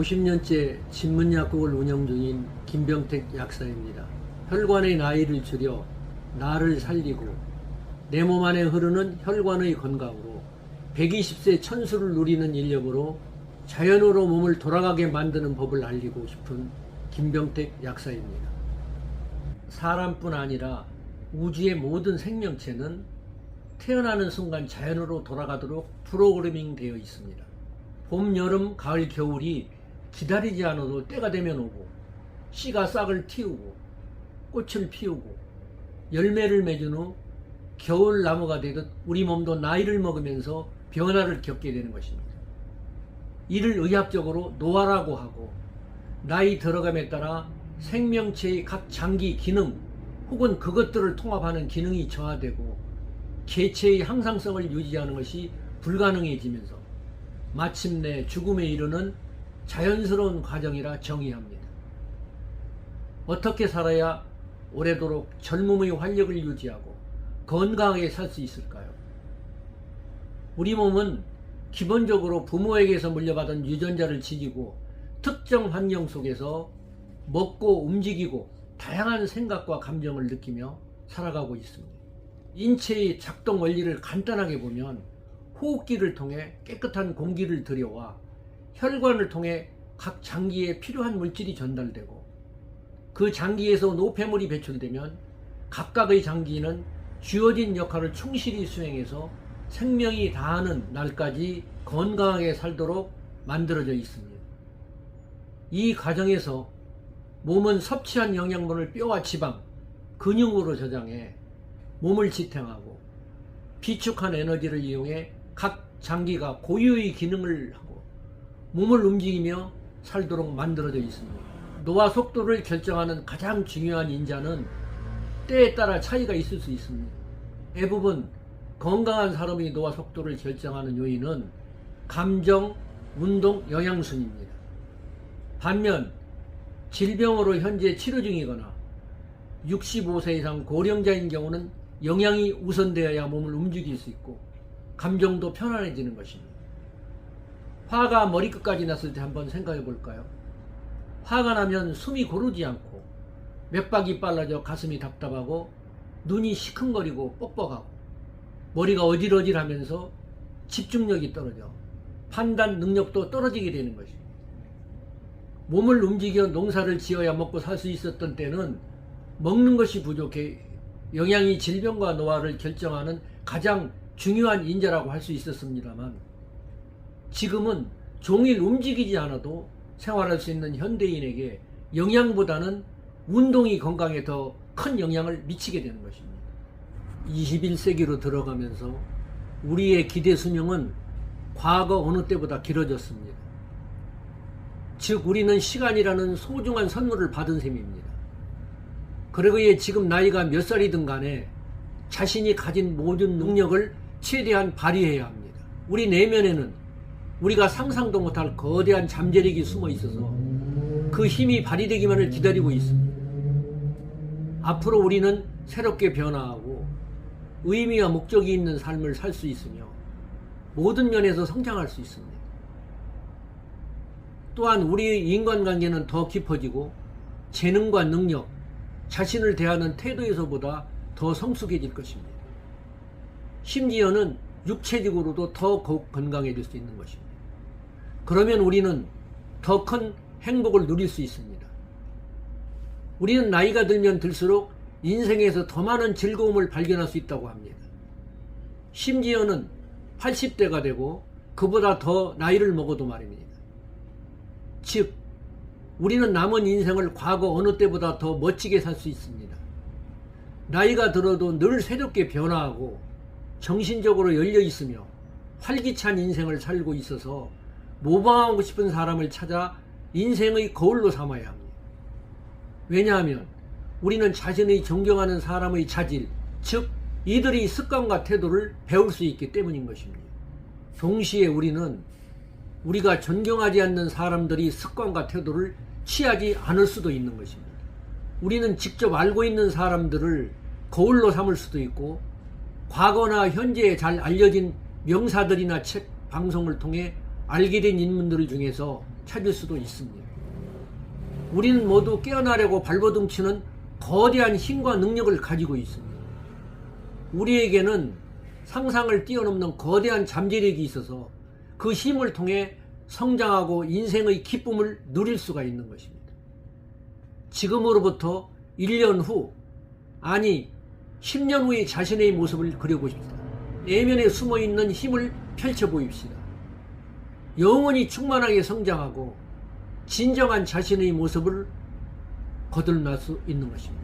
50년째 진문약국을 운영 중인 김병택 약사입니다. 혈관의 나이를 줄여 나를 살리고 내 몸 안에 흐르는 혈관의 건강으로 120세 천수를 누리는 인력으로 자연으로 몸을 돌아가게 만드는 법을 알리고 싶은 김병택 약사입니다. 사람뿐 아니라 우주의 모든 생명체는 태어나는 순간 자연으로 돌아가도록 프로그래밍 되어 있습니다. 봄, 여름, 가을, 겨울이 기다리지 않아도 때가 되면 오고, 씨가 싹을 틔우고 꽃을 피우고 열매를 맺은 후 겨울 나무가 되듯 우리 몸도 나이를 먹으면서 변화를 겪게 되는 것입니다. 이를 의학적으로 노화라고 하고, 나이 들어감에 따라 생명체의 각 장기 기능 혹은 그것들을 통합하는 기능이 저하되고 개체의 항상성을 유지하는 것이 불가능해지면서 마침내 죽음에 이르는 자연스러운 과정이라 정의합니다. 어떻게 살아야 오래도록 젊음의 활력을 유지하고 건강하게 살 수 있을까요? 우리 몸은 기본적으로 부모에게서 물려받은 유전자를 지니고 특정 환경 속에서 먹고 움직이고 다양한 생각과 감정을 느끼며 살아가고 있습니다. 인체의 작동 원리를 간단하게 보면 호흡기를 통해 깨끗한 공기를 들여와 혈관을 통해 각 장기에 필요한 물질이 전달되고, 그 장기에서 노폐물이 배출되면 각각의 장기는 주어진 역할을 충실히 수행해서 생명이 다하는 날까지 건강하게 살도록 만들어져 있습니다. 이 과정에서 몸은 섭취한 영양분을 뼈와 지방, 근육으로 저장해 몸을 지탱하고 비축한 에너지를 이용해 각 장기가 고유의 기능을 하고 몸을 움직이며 살도록 만들어져 있습니다. 노화 속도를 결정하는 가장 중요한 인자는 때에 따라 차이가 있을 수 있습니다. 대부분 건강한 사람의 노화 속도를 결정하는 요인은 감정, 운동, 영양순입니다. 반면 질병으로 현재 치료 중이거나 65세 이상 고령자인 경우는 영양이 우선되어야 몸을 움직일 수 있고 감정도 편안해지는 것입니다. 화가 머리끝까지 났을 때 한번 생각해 볼까요? 화가 나면 숨이 고르지 않고 맥박이 빨라져 가슴이 답답하고 눈이 시큰거리고 뻑뻑하고 머리가 어질어질하면서 집중력이 떨어져 판단 능력도 떨어지게 되는 것입니다. 몸을 움직여 농사를 지어야 먹고 살 수 있었던 때는 먹는 것이 부족해 영양이 질병과 노화를 결정하는 가장 중요한 인자라고 할 수 있었습니다만, 지금은 종일 움직이지 않아도 생활할 수 있는 현대인에게 영양보다는 운동이 건강에 더 큰 영향을 미치게 되는 것입니다. 21세기로 들어가면서 우리의 기대 수명은 과거 어느 때보다 길어졌습니다. 즉 우리는 시간이라는 소중한 선물을 받은 셈입니다. 그러기에 지금 나이가 몇 살이든 간에 자신이 가진 모든 능력을 최대한 발휘해야 합니다. 우리 내면에는 우리가 상상도 못할 거대한 잠재력이 숨어 있어서 그 힘이 발휘되기만을 기다리고 있습니다. 앞으로 우리는 새롭게 변화하고 의미와 목적이 있는 삶을 살 수 있으며 모든 면에서 성장할 수 있습니다. 또한 우리의 인간관계는 더 깊어지고 재능과 능력, 자신을 대하는 태도에서보다 더 성숙해질 것입니다. 심지어는 육체적으로도 더 더욱 건강해질 수 있는 것입니다. 그러면 우리는 더 큰 행복을 누릴 수 있습니다. 우리는 나이가 들면 들수록 인생에서 더 많은 즐거움을 발견할 수 있다고 합니다. 심지어는 80대가 되고 그보다 더 나이를 먹어도 말입니다. 즉 우리는 남은 인생을 과거 어느 때보다 더 멋지게 살 수 있습니다. 나이가 들어도 늘 새롭게 변화하고 정신적으로 열려 있으며 활기찬 인생을 살고 있어서 모방하고 싶은 사람을 찾아 인생의 거울로 삼아야 합니다. 왜냐하면 우리는 자신의 존경하는 사람의 자질, 즉 이들의 습관과 태도를 배울 수 있기 때문인 것입니다. 동시에 우리는 우리가 존경하지 않는 사람들이 습관과 태도를 취하지 않을 수도 있는 것입니다. 우리는 직접 알고 있는 사람들을 거울로 삼을 수도 있고 과거나 현재에 잘 알려진 명사들이나 책, 방송을 통해 알게 된 인물들 중에서 찾을 수도 있습니다. 우리는 모두 깨어나려고 발버둥치는 거대한 힘과 능력을 가지고 있습니다. 우리에게는 상상을 뛰어넘는 거대한 잠재력이 있어서 그 힘을 통해 성장하고 인생의 기쁨을 누릴 수가 있는 것입니다. 지금으로부터 1년 후, 아니 10년 후의 자신의 모습을 그려보십시다. 내면에 숨어있는 힘을 펼쳐보입시다. 영원히 충만하게 성장하고 진정한 자신의 모습을 거듭날 수 있는 것입니다.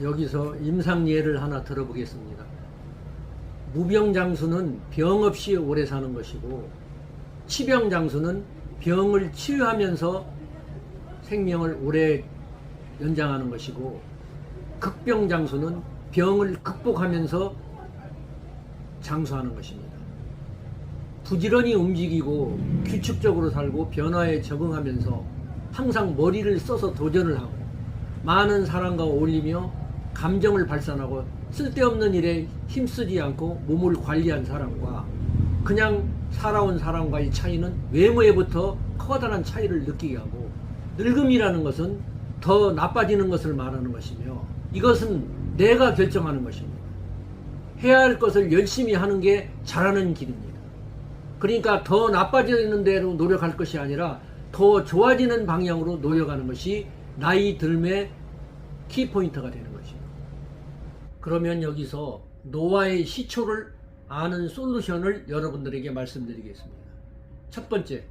여기서 임상예를 하나 들어보겠습니다. 무병장수는 병 없이 오래 사는 것이고, 치병장수는 병을 치유하면서 생명을 오래 연장하는 것이고, 극병장수는 병을 극복하면서 장수하는 것입니다. 부지런히 움직이고 규칙적으로 살고 변화에 적응하면서 항상 머리를 써서 도전을 하고 많은 사람과 어울리며 감정을 발산하고 쓸데없는 일에 힘쓰지 않고 몸을 관리한 사람과 그냥 살아온 사람과의 차이는 외모에부터 커다란 차이를 느끼게 하고, 늙음이라는 것은 더 나빠지는 것을 말하는 것이며, 이것은 내가 결정하는 것입니다. 해야 할 것을 열심히 하는 게 잘하는 길입니다. 그러니까 더 나빠지는 대로 노력할 것이 아니라 더 좋아지는 방향으로 노력하는 것이 나이 들매 키포인트가 되는 것입니다. 그러면 여기서 노화의 시초를 아는 솔루션을 여러분들에게 말씀드리겠습니다. 첫 번째,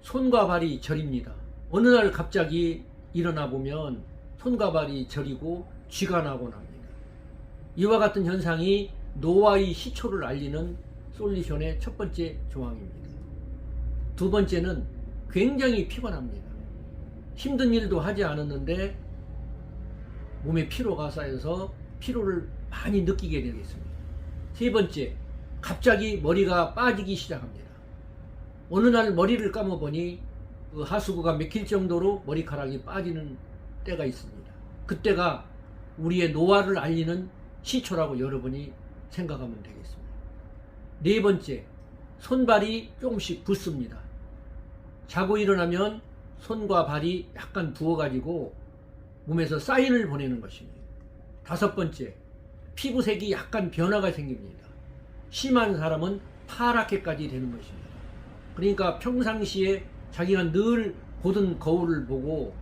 손과 발이 저립니다. 어느 날 갑자기 일어나 보면 손과 발이 저리고 쥐가 나곤 합니다. 이와 같은 현상이 노화의 시초를 알리는 솔루션의 첫 번째 조항입니다. 두 번째는 굉장히 피곤합니다. 힘든 일도 하지 않았는데 몸에 피로가 쌓여서 피로를 많이 느끼게 되겠습니다. 세 번째, 갑자기 머리가 빠지기 시작합니다. 어느 날 머리를 감아보니 그 하수구가 막힐 정도로 머리카락이 빠지는 때가 있습니다. 그때가 우리의 노화를 알리는 시초라고 여러분이 생각하면 되겠습니다. 네 번째, 손발이 조금씩 붓습니다. 자고 일어나면 손과 발이 약간 부어가지고 몸에서 사인을 보내는 것입니다. 다섯 번째, 피부색이 약간 변화가 생깁니다. 심한 사람은 파랗게까지 되는 것입니다. 그러니까 평상시에 자기가 늘 보던 거울을 보고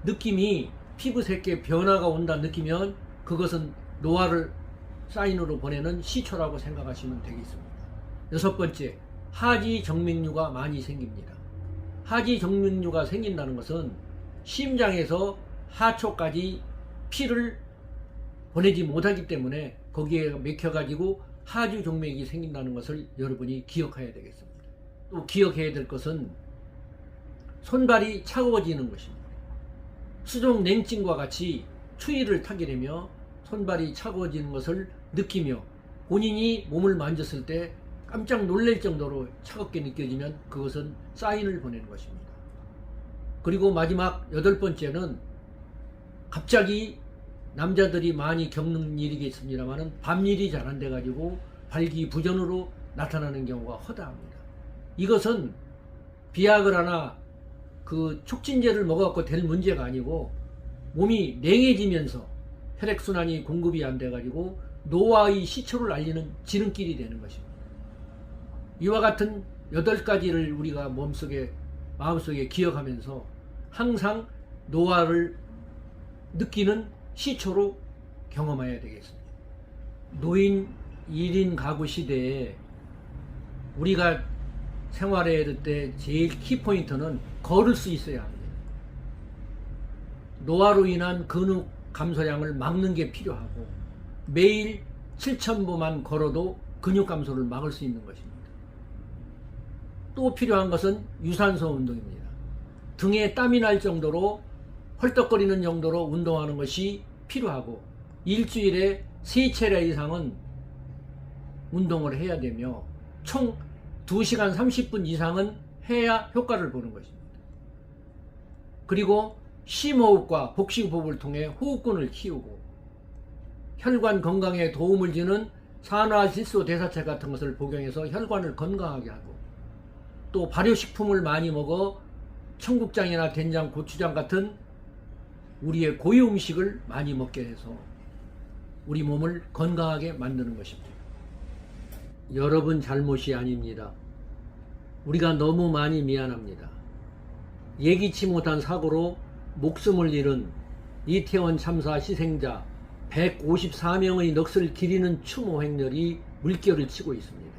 느낌이 피부색에 변화가 온다 느끼면 그것은 노화를 사인으로 보내는 시초라고 생각하시면 되겠습니다. 여섯 번째, 하지 정맥류가 많이 생깁니다. 하지 정맥류가 생긴다는 것은 심장에서 하초까지 피를 보내지 못하기 때문에 거기에 맥혀가지고 하주 정맥이 생긴다는 것을 여러분이 기억해야 되겠습니다. 또 기억해야 될 것은 손발이 차가워지는 것입니다. 수족 냉증과 같이 추위를 타게 되며 손발이 차가워지는 것을 느끼며 본인이 몸을 만졌을 때 깜짝 놀랄 정도로 차갑게 느껴지면 그것은 사인을 보내는 것입니다. 그리고 마지막 여덟 번째는 갑자기 남자들이 많이 겪는 일이겠습니다만 밤일이 잘 안 돼가지고 발기부전으로 나타나는 경우가 허다합니다. 이것은 비아그라나 그 촉진제를 먹어갖고 될 문제가 아니고 몸이 냉해지면서 혈액순환이 공급이 안 돼가지고 노화의 시초를 알리는 지름길이 되는 것입니다. 이와 같은 8가지를 우리가 마음속에 기억하면서 항상 노화를 느끼는 시초로 경험해야 되겠습니다. 노인 1인 가구 시대에 우리가 생활해야 될 때 제일 키포인트는 걸을 수 있어야 합니다. 노화로 인한 근육 감소량을 막는 게 필요하고 매일 7,000보만 걸어도 근육 감소를 막을 수 있는 것입니다. 또 필요한 것은 유산소 운동입니다. 등에 땀이 날 정도로 헐떡거리는 정도로 운동하는 것이 필요하고 일주일에 3차례 이상은 운동을 해야 되며 총 2시간 30분 이상은 해야 효과를 보는 것입니다. 그리고 심호흡과 복식호흡을 통해 호흡근을 키우고 혈관 건강에 도움을 주는 산화질소 대사체 같은 것을 복용해서 혈관을 건강하게 하고 또 발효식품을 많이 먹어 청국장이나 된장, 고추장 같은 우리의 고유 음식을 많이 먹게 해서 우리 몸을 건강하게 만드는 것입니다. 여러분 잘못이 아닙니다. 우리가 너무 많이 미안합니다. 예기치 못한 사고로 목숨을 잃은 이태원 참사 희생자 154명의 넋을 기리는 추모 행렬이 물결을 치고 있습니다.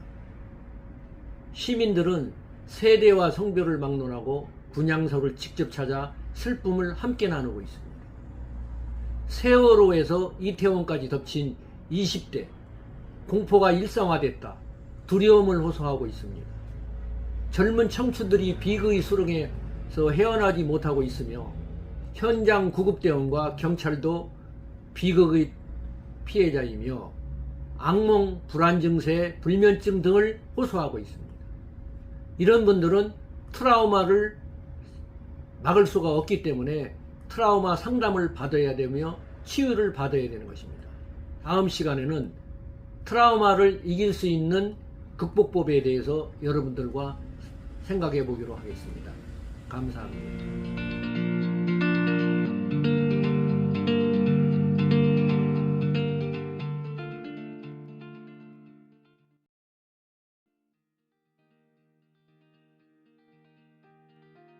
시민들은 세대와 성별을 막론하고 분향소를 직접 찾아 슬픔을 함께 나누고 있습니다. 세월호에서 이태원까지 덮친 20대, 공포가 일상화됐다. 두려움을 호소하고 있습니다. 젊은 청춘들이 비극의 수렁에서 헤어나지 못하고 있으며 현장 구급대원과 경찰도 비극의 피해자이며 악몽, 불안 증세, 불면증 등을 호소하고 있습니다. 이런 분들은 트라우마를 막을 수가 없기 때문에 트라우마 상담을 받아야 되며 치유를 받아야 되는 것입니다. 다음 시간에는 트라우마를 이길 수 있는 극복법에 대해서 여러분들과 생각해 보기로 하겠습니다. 감사합니다.